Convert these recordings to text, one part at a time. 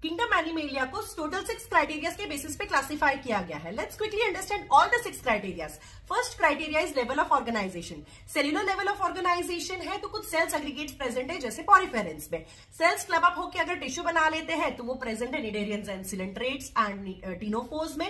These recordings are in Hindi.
किंगडम एनिमेलिया को टोटल 6 क्राइटेरिया के बेसिस पे क्लासिफाई किया गया है। Let's quickly understand all the 6 criteria. First criteria is level of organisation. Cellular level of organisation है तो कुछ सेल्स एग्रीगेट्स प्रेजेंट है, जैसे पॉरीफेरेंस में सेल्स क्लब अप होकर अगर टिश्यू बना लेते हैं तो वो प्रेजेंट है cnidarians and coelenterates and ctenophores में।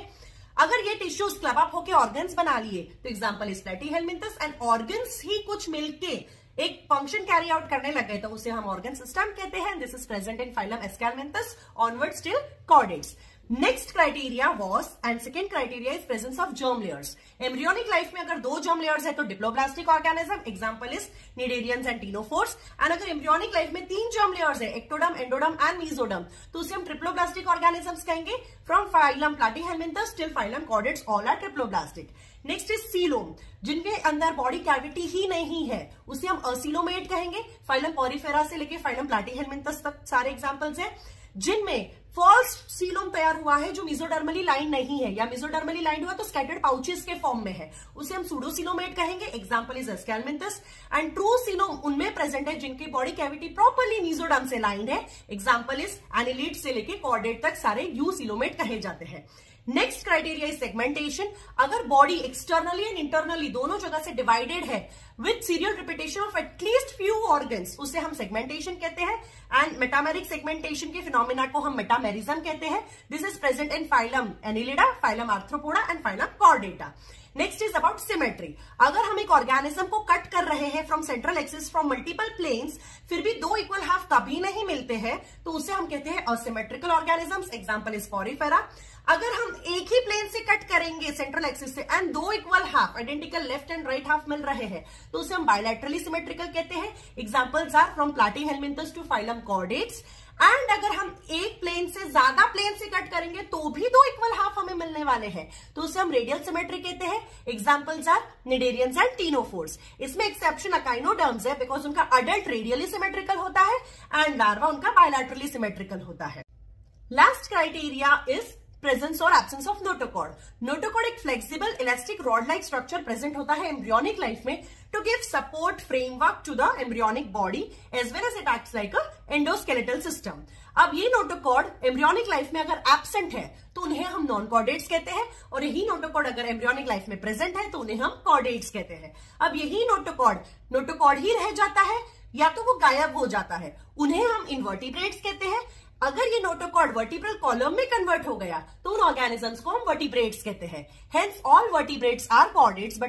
अगर ये टिश्यूज क्लब अप होकर ऑर्गन्स बना लिए तो एग्जांपल इज प्लेटीहेलमिंथस, एंड ऑर्गन्स ही कुछ मिलके एक फंक्शन कैरी आउट करने लगे तो उसे हम ऑर्गन सिस्टम कहते हैं। This is present in phylum aschelminthes onwards till chordates. Next criteria was and second criteria is presence of germ layers. Embryonic life में अगर 2 जर्म लेयर्स है तो diploblastic organism, example is cnidarians and ctenophores. And अगर एम्ब्रियोनिक लाइफ में 3 जर्म लेयर्स है, एक्टोडर्म, एंडोडर्म एंड मेसोडर्म, तो उसे हम ट्रिप्लोब्लास्टिक ऑर्गेनिजम्स कहेंगे। From phylum platyhelminthes till phylum chordates all are triploblastic. Next is coelom, जिनके अंदर बॉडी कैविटी ही नहीं है उसे हम असीलोमेट कहेंगे। फाइलम पॉरीफेरा से लेके फाइलम प्लैटीहेलमिंथस तक सारे एग्जांपल्स हैं जिनमें फॉल्स सीलोम तैयार हुआ है जो मेसोडर्मली लाइन नहीं है, या मेसोडर्मली लाइन हुआ तो स्कैटर्ड पाउचेस के फॉर्म में है, उसे हम सूडोसीलोमेट कहेंगे। Example is aschelminthes. And true coelom उनमें प्रेजेंट है जिनकी बॉडी कैविटी प्रॉपर्ली मेसोडर्म से लाइन है, एग्जांपल इज एनिलीड से लेके कॉर्डेट तक सारे यूसीलोमेट कहे जाते हैं। Next criteria is segmentation. अगर बॉडी एक्सटर्नली एंड इंटरनली दोनों जगह से डिवाइडेड है with serial repetition of at least few organs, उसे हम सेगमेंटेशन कहते हैं। एंड मेटामेरिक सेगमेंटेशन के फिनोमिना को हम मेटामेरिज्म कहते हैं। This is present in phylum annelida, phylum arthropoda and phylum chordata. Next is about symmetry. अगर हम एक ऑर्गेनिज्म को कट कर रहे हैं from central axis from multiple planes, फिर भी 2 इक्वल हाफ कभी नहीं मिलते हैं तो उसे हम कहते हैं asymmetrical organisms, example is porifera. अगर हम एक ही प्लेन से कट करेंगे सेंट्रल एक्सिस से and 2 equal half identical left and right half मिल रहे हैं तो उसे हम बायलैटरली सिमेट्रिकल कहते हैं। Examples are from platyhelminthes to phylum chordates. And अगर हम एक प्लेन से ज्यादा प्लेन से कट करेंगे तो भी 2 इक्वल हाफ हमें मिलने वाले हैं तो उसे हम रेडियल सिमेट्री कहते हैं। Examples are cnidarians and ctenophores. इसमें एक्सेप्शन अकाइनोडर्म्स है बिकॉज उनका अडल्ट रेडियली सिमेट्रिकल होता है एंड लार्वा उनका बायलैटरली सिमेट्रिकल होता है। लास्ट क्राइटेरिया इज प्रेजेंस और एब्सेंस ऑफ नोटोकॉर्ड। नोटोकॉर्ड एक flexible elastic rod like structure present होता है एम्ब्रियोनिक लाइफ में to give support framework to the embryonic body as well as it acts like a endoskeletal system. अब ये नोटोकॉर्ड एम्ब्रियोनिक लाइफ में अगर एब्सेंट है तो उन्हें हम नॉन कॉर्डेट्स कहते हैं, और यही नोटोकॉर्ड अगर एम्ब्रियोनिक लाइफ में प्रेजेंट है तो उन्हें हम कॉर्डेट्स कहते हैं। अब यही नोटोकॉर्ड ही रह जाता है या तो वो गायब हो जाता है, उन्हें हम इनवर्टिब्रेट्स कहते हैं। अगर ये नोटोकॉर्ड वर्टिब्रल कॉलम में कन्वर्ट हो गया तो उन ऑर्गेनिजम्स को हम वर्टिब्रेट्स कहते हैं। Hence all vertebrates are chordates.